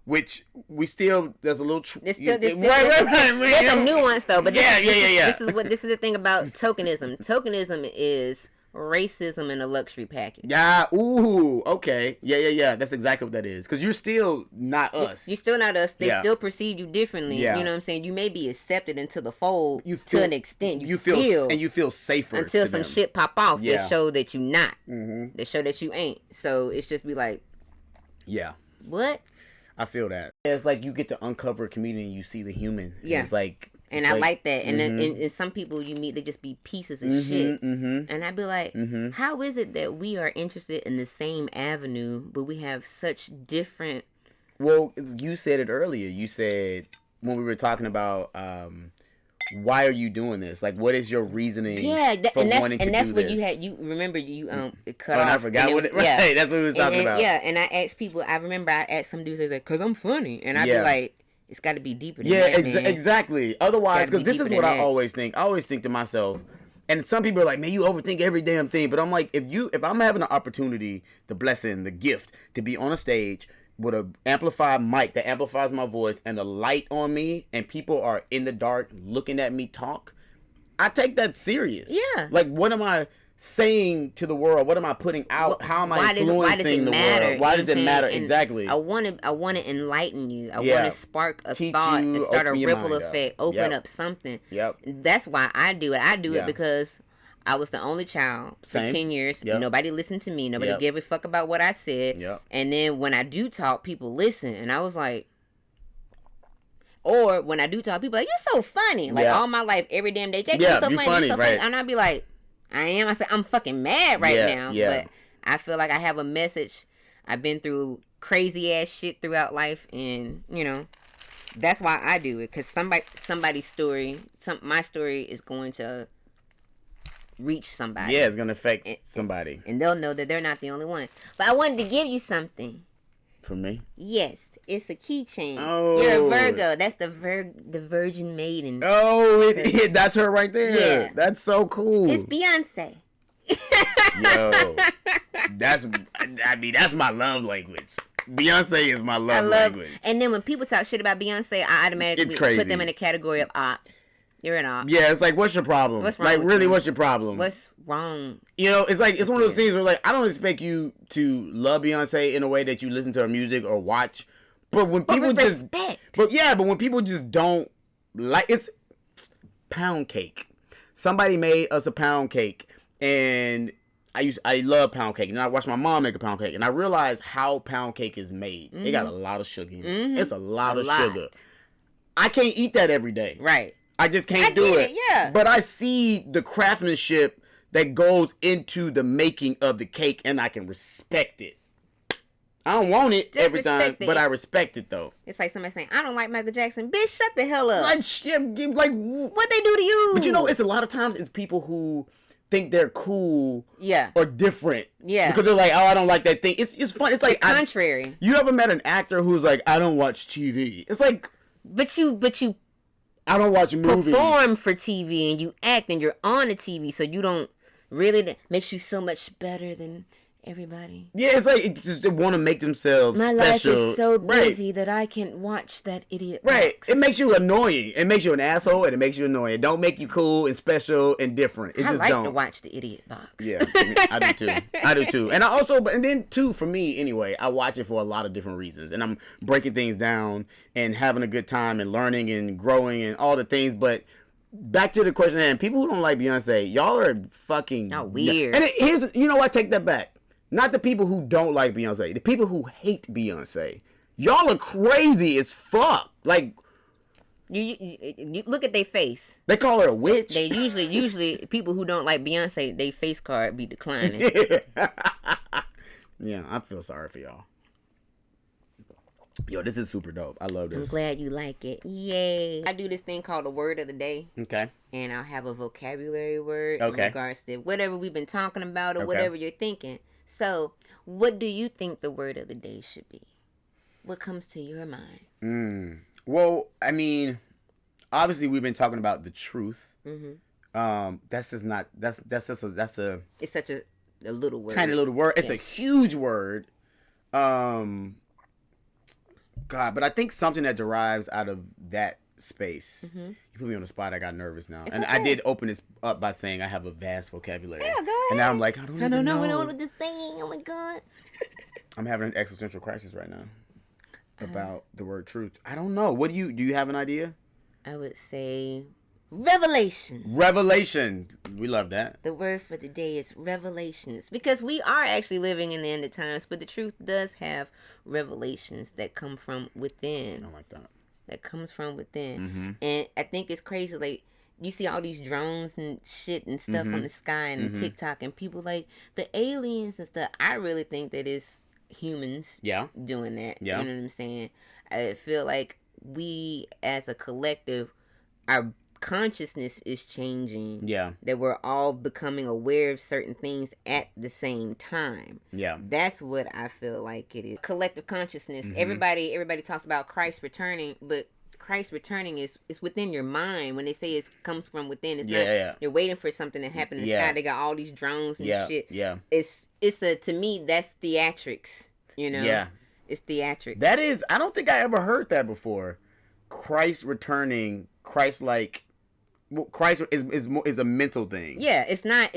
which we still, there's a little... There's a nuance, though. But this is the thing about tokenism. Tokenism is racism in a luxury package. Yeah, ooh, okay. Yeah. That's exactly what that is. Because you're still not us. You're still not us. They still perceive you differently. Yeah. You know what I'm saying? You may be accepted into the fold to an extent. You feel safer until some shit pop off that show that you not. Mm-hmm. That show that you ain't. So it's just be like, yeah. What? I feel that. It's like you get to uncover a comedian and you see the human. Yeah. It's like And I like that. And then and some people you meet, they just be pieces of shit. And I'd be like, how is it that we are interested in the same avenue, but we have such different... Well, you said it earlier. You said when we were talking about why are you doing this? Like, what is your reasoning for wanting to do this? And that's what you had. You remember cut off. And I forgot what it was. Right, that's what we was talking about. Yeah, and I asked people. I remember I asked some dudes. They like, "Cause I'm funny," and I'd be like, "It's got to be deeper than that." Yeah, exactly. Otherwise, because this is what I always think. I always think to myself, and some people are like, "Man, you overthink every damn thing." But I'm like, if I'm having an opportunity, the blessing, the gift to be on a stage with an amplified mic that amplifies my voice and a light on me, and people are in the dark looking at me talk, I take that serious. Yeah. Like, what am I saying to the world? What am I putting out? How am I influencing the world? Why does it matter? Exactly. I want to enlighten you. I want to spark a thought and start a ripple effect, open up something. That's why I do it. I do it because I was the only child for 10 years. Nobody listened to me. Nobody gave a fuck about what I said. And then when I do talk, people listen. And I was like... Or when I do talk, people are like, "You're so funny." Like all my life, every damn day, "Jake, you're so funny, you're so funny." And I'd be like, "I am." I said, "I'm fucking mad right now." But I feel like I have a message. I've been through crazy ass shit throughout life, and that's why I do it. Because somebody's story, my story is going to reach somebody. Yeah, it's gonna affect somebody, and they'll know that they're not the only one. But I wanted to give you something. For me? Yes, it's a keychain. Oh, you're a Virgo. That's the Virgin Maiden. Oh, that's her right there. Yeah, that's so cool. It's Beyonce. Yo, that's my love language. Beyonce is my love language. And then when people talk shit about Beyonce, I automatically put them in a category of op. You're an op. Yeah, it's like, what's your problem? What's wrong? Like, really, what's your problem? What's wrong? It's like, it's one of those things where, like, I don't expect you to love Beyonce in a way that you listen to her music or watch. But when people but when people just don't like, it's pound cake. Somebody made us a pound cake, and I love pound cake, and I watched my mom make a pound cake, and I realized how pound cake is made. It got a lot of sugar in it. It's a lot of sugar. I can't eat that every day. Right. I just can't do it. Yeah. But I see the craftsmanship that goes into the making of the cake, and I can respect it. I don't want it just every time, but I respect it though. It's like somebody saying, "I don't like Michael Jackson." Bitch, shut the hell up. Like shit, like what they do to you? But it's a lot of times it's people who think they're cool, or different, because they're like, "Oh, I don't like that thing." It's fun. It's like contrary. You ever met an actor who's like, "I don't watch TV." It's like, but you. I don't watch movies. Perform for TV and you act and you're on the TV, so you don't really. That makes you so much better than everybody. Yeah, it's like they want to make themselves My special. life is so busy that I can watch that idiot. Right. box. It makes you annoying. It makes you an asshole, and it makes you annoying. It don't make you cool and special and different. It I just like don't. to watch the idiot box. Yeah, I do too. I do too. And I also, and then too, for me anyway, I watch it for a lot of different reasons, and I'm breaking things down and having a good time and learning and growing and all the things. But back to the question at hand, people who don't like Beyonce, y'all are fucking weird. And here's, I take that back. Not the people who don't like Beyonce. The people who hate Beyonce. Y'all are crazy as fuck. Like, you look at their face. They call her a witch. They usually people who don't like Beyonce, they face card be declining. Yeah, I feel sorry for y'all. Yo, this is super dope. I love this. I'm glad you like it. Yay. I do this thing called the word of the day. Okay. And I'll have a vocabulary word in regards to whatever we've been talking about or whatever you're thinking. So, what do you think the word of the day should be? What comes to your mind? Well, I mean, obviously we've been talking about the truth. That's just not. That's a. It's such a little word. Tiny little word. It's a huge word. God, but I think something that derives out of that space. You put me on the spot. I got nervous now, and I did open this up by saying I have a vast vocabulary. Yeah, go ahead. And now I'm like, I don't know what to say. Oh my god. I'm having an existential crisis right now about the word truth. I don't know. What do you have an idea? I would say revelation. Revelation. We love that. The word for the day is revelations, because we are actually living in the end of times, but the truth does have revelations that come from within. I like that. that comes from within. And I think it's crazy, like, you see all these drones and shit and stuff on the sky and TikTok, and people like the aliens and stuff. I really think that it's humans doing that. You know what I'm saying? I feel like we as a collective, our consciousness is changing. That we're all becoming aware of certain things at the same time. That's what I feel like it is. Collective consciousness. Everybody talks about Christ returning, but Christ returning is within your mind. When they say it comes from within, it's not you're waiting for something to happen in the sky. They got all these drones and shit. It's a, to me, that's theatrics. You know? It's theatrics. That is, I don't think I ever heard that before. Christ returning, Christ is a mental thing. It's not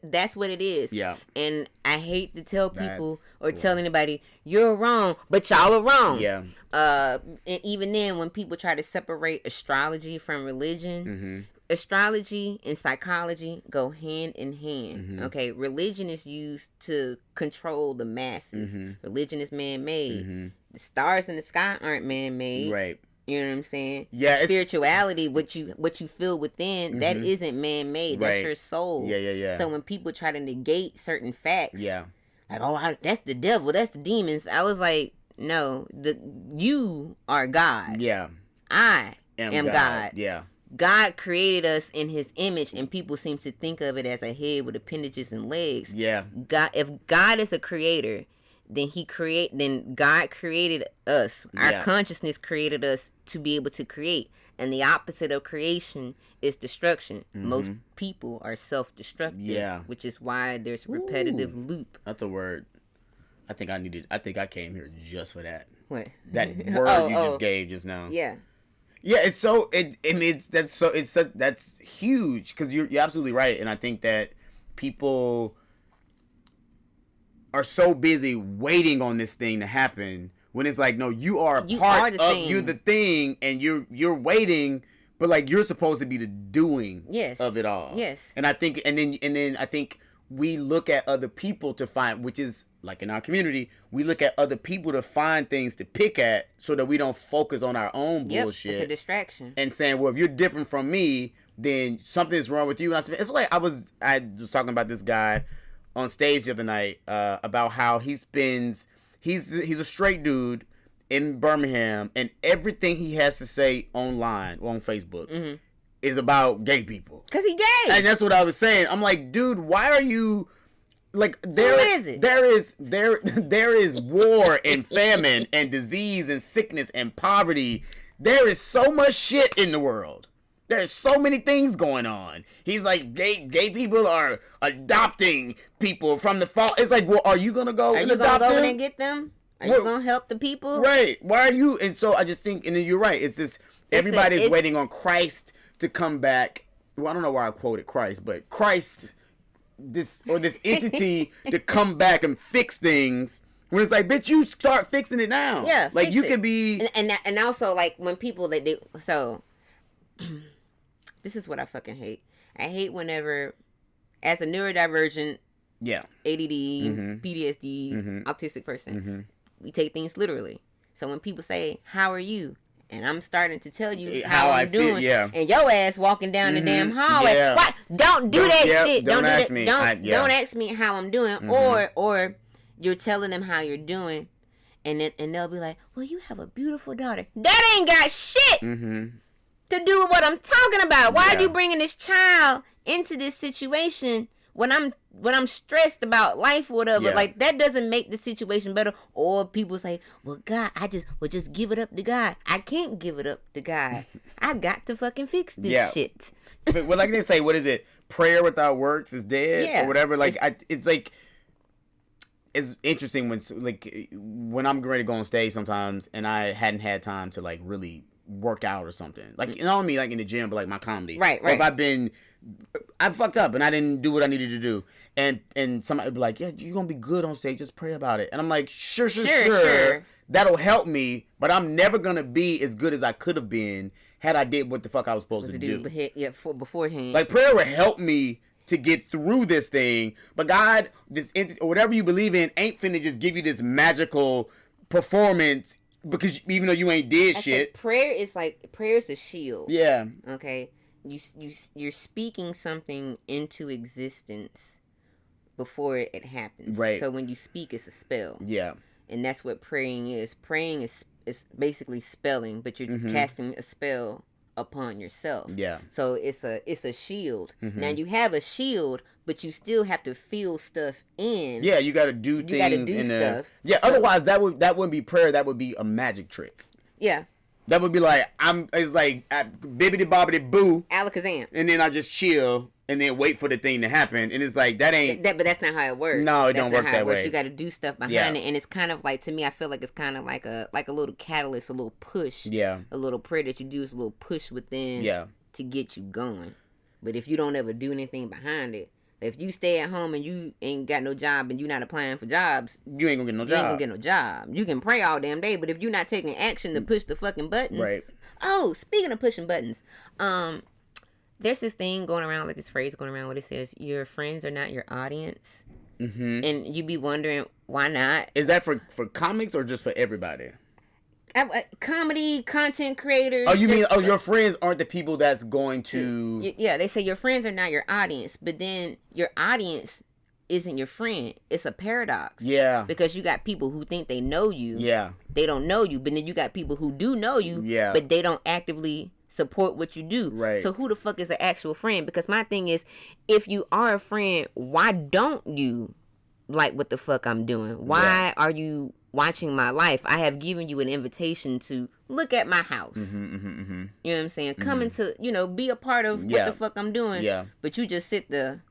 that's what it is. And I hate to tell people tell anybody you're wrong, but y'all are wrong. And even then, when people try to separate astrology from religion, astrology and psychology go hand in hand. Okay, religion is used to control the masses. Religion is man-made. The stars in the sky aren't man-made. Right. You know what I'm saying? Spirituality, what you feel within, that isn't man-made. That's your soul. So when people try to negate certain facts, like, oh, that's the devil, that's the demons. I was like, no, you are God. I am God. God created us in His image, and people seem to think of it as a head with appendages and legs. God, if God is a creator, then God created us. Our consciousness created us to be able to create. And the opposite of creation is destruction. Most people are self-destructive. Which is why there's repetitive loop. That's a word. I think I came here just for that. What? That word you just gave just now. It's so that's huge, because you're absolutely right. And I think that people are so busy waiting on this thing to happen, when it's like, no, you are you're the thing, and you're waiting, but like, you're supposed to be the doing of it all. And I think, and then I think we look at other people to find, which is like in our community, we look at other people to find things to pick at, so that we don't focus on our own bullshit. It's a distraction. And saying, well, if you're different from me, then something's wrong with you. And it's like, I was talking about this guy on stage the other night, about how he's a straight dude in Birmingham, and everything he has to say online or on Facebook is about gay people. 'Cause he gay. And that's what I was saying. I'm like, dude, why are you like, there is war and famine and disease and sickness and poverty. There is so much shit in the world. There's so many things going on. He's like, gay people are adopting people from the fall. It's like, well, are you gonna go and adopt them? Are you gonna go and get them? Are you gonna help the people? Right. Why are you? And so I just think, and then you're right. It's this, everybody's waiting on Christ to come back. Well, I don't know why I quoted Christ, but Christ, this entity to come back and fix things. When it's like, bitch, you start fixing it now. Like, you can be. And also, like, when people so. This is what I fucking hate. I hate whenever, as a neurodivergent, ADD, PTSD, autistic person, we take things literally. So when people say, "How are you?" and I'm starting to tell you how I'm doing, and your ass walking down the damn hallway, what? Don't do that shit. Don't ask me. Don't ask me how I'm doing, or you're telling them how you're doing, and they'll be like, "Well, you have a beautiful daughter." That ain't got shit to do with what I'm talking about. Why are you bringing this child into this situation when I'm stressed about life or whatever? Like, that doesn't make the situation better. Or people say, well, God, just give it up to God. I can't give it up to God. I got to fucking fix this shit. Well, like they say, what is it? Prayer without works is dead, or whatever. Like, it's like, it's interesting when I'm ready to go on stage sometimes, and I hadn't had time to like really work out or something, like, you know what I mean, like in the gym, but like my comedy, right. Or if I fucked up and I didn't do what I needed to do, and somebody would be like, yeah, you're gonna be good on stage, just pray about it. And I'm like, sure, that'll help me, but I'm never gonna be as good as I could have been had I did what the fuck I was supposed to do. Beforehand. Like, prayer would help me to get through this thing, but God, or whatever you believe in, ain't finna just give you this magical performance Because even though you ain't did shit. Prayer is a shield. Yeah. Okay. You're speaking something into existence before it happens. Right. So when you speak, it's a spell. Yeah. And that's what praying is. Praying is basically spelling, but you're casting a spell upon yourself. Yeah. So it's a shield. Mm-hmm. Now you have a shield, but you still have to feel stuff in. Yeah, you got to do things. You got to do stuff. Yeah. So, otherwise, that wouldn't be prayer. That would be a magic trick. Yeah. That would be like it's like bibbidi bobbidi boo, Alakazam, and then I just chill and then wait for the thing to happen, and it's like that ain't. But that's not how it works. No, it don't work that way. You got to do stuff behind it, and it's kind of like, to me, I feel like it's kind of like a little catalyst, a little push. Yeah. A little prayer that you do is a little push within. Yeah. To get you going, but if you don't ever do anything behind it, if you stay at home and you ain't got no job and you're not applying for jobs, you ain't gonna get no job. You ain't gonna get no job. You can pray all damn day, but if you're not taking action to push the fucking button, right? Oh, speaking of pushing buttons, there's this thing going around, like this phrase going around, what it says: "Your friends are not your audience," and you be wondering why not. Is that for comics or just for everybody? Comedy content creators. Oh, you mean your friends aren't the people that's going to? Yeah, they say your friends are not your audience, but then your audience isn't your friend. It's a paradox. Yeah. Because you got people who think they know you. Yeah. They don't know you, but then you got people who do know you. Yeah. But they don't actively support what you do. Right. So who the fuck is an actual friend? Because my thing is, if you are a friend, why don't you like what the fuck I'm doing? Why are you watching my life? I have given you an invitation to look at my house. You know what I'm saying? Come into, be a part of what the fuck I'm doing. Yeah. But you just sit there.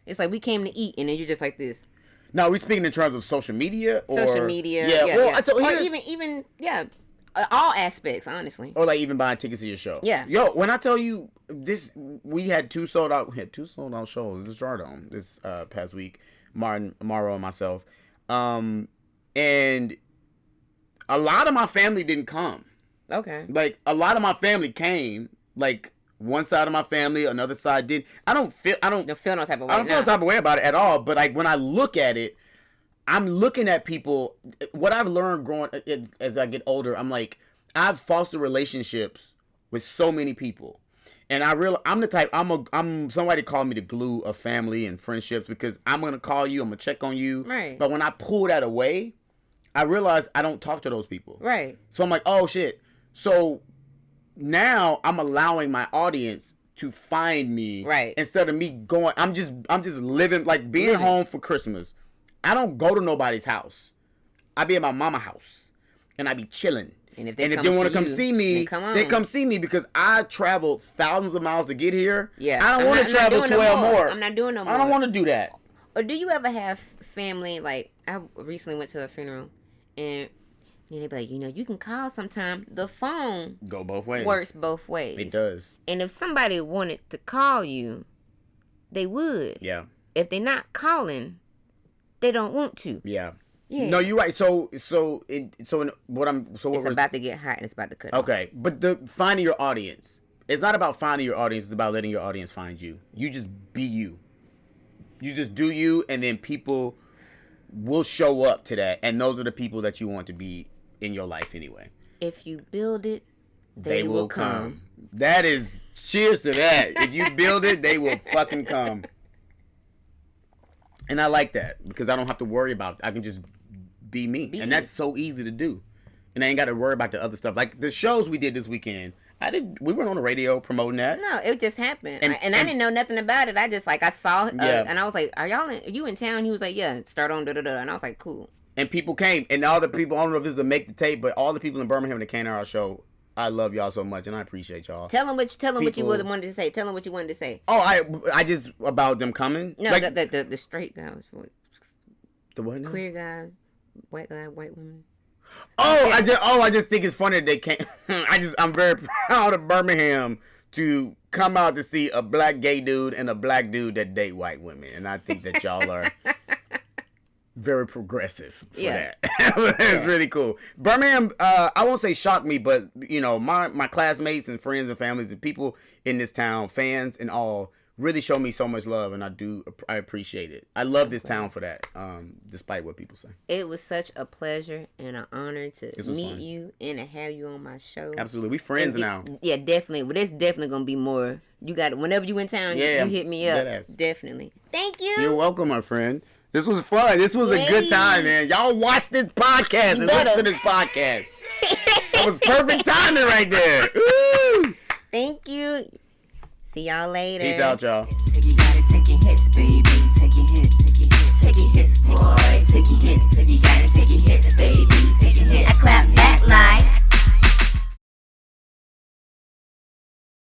It's like we came to eat, and then you're just like this. Now, we speaking in terms of social media? Or? Social media. Yeah. Well, so or even all aspects, honestly. Or like even buying tickets to your show. Yeah. Yo, when I tell you this, we had two sold out shows. This Stardome this past week. Martin, Amaro, and myself. And a lot of my family didn't come. Okay. Like, a lot of my family came. Like, one side of my family, another side didn't. I don't feel no type of way. I don't feel no type of way about it at all. But like, when I look at it, I'm looking at people. What I've learned growing as I get older, I'm like, I've fostered relationships with so many people. And I'm the type, I'm somebody called me the glue of family and friendships, because I'm going to call you, I'm going to check on you. Right. But when I pull that away, I realize I don't talk to those people. Right. So I'm like, oh shit. So now I'm allowing my audience to find me. Right. Instead of me going, I'm just living, like being home for Christmas. I don't go to nobody's house. I be at my mama's house and I be chilling. And if they want to come see me, they come see me, because I traveled thousands of miles to get here. Yeah. I don't want to travel 12 more. I'm not doing no more. I don't want to do that. Or do you ever have family, like, I recently went to a funeral, and they be like, you can call sometime. The phone go both ways. Works both ways. It does. And if somebody wanted to call you, they would. Yeah. If they're not calling, they don't want to. Yeah. Yeah. No, you're right. It's about to get hot and it's about to cut. Okay, but finding your audience. It's not about finding your audience. It's about letting your audience find you. You just be you. You just do you, and then people will show up to that, and those are the people that you want to be in your life anyway. If you build it, they will come. That is, cheers to that. If you build it, they will fucking come. And I like that, because I don't have to worry about it. I can just be me. And that's so easy to do. And I ain't got to worry about the other stuff. Like the shows we did this weekend, we weren't on the radio promoting that. No, it just happened. And I didn't know nothing about it. I just, I saw it, and I was like, are you in town? He was like, yeah, start on da-da-da. And I was like, cool. And people came. And all the people, I don't know if this is a make the tape, but all the people in Birmingham that came to our show, I love y'all so much, and I appreciate y'all. Tell them what you wanted to say. Tell them what you wanted to say. Oh, I just, about them coming? No, like, the straight guys. The what now? Queer guys, white guys, white women. Oh, I just think it's funny that they came. I'm very proud of Birmingham to come out to see a black gay dude and a black dude that date white women, and I think that y'all are very progressive for that. It's really cool. Birmingham, I won't say shocked me, but my classmates and friends and families and people in this town, fans and all, really showed me so much love, and I appreciate it. I love this town for that, despite what people say. It was such a pleasure and an honor to meet you and to have you on my show. Absolutely, we friends now. Yeah, definitely. Well, there's definitely gonna be more. You got whenever you in town, you hit me up. Definitely. Thank you. You're welcome, my friend. This was fun. This was a good time, man. Y'all watch this podcast and listen to this podcast. That was perfect timing right there. Ooh. Thank you. See y'all later. Peace out, y'all. You gotta take your hits, baby. Take your hits. Take your hits, boy. Take your hits. You gotta take your hits, baby.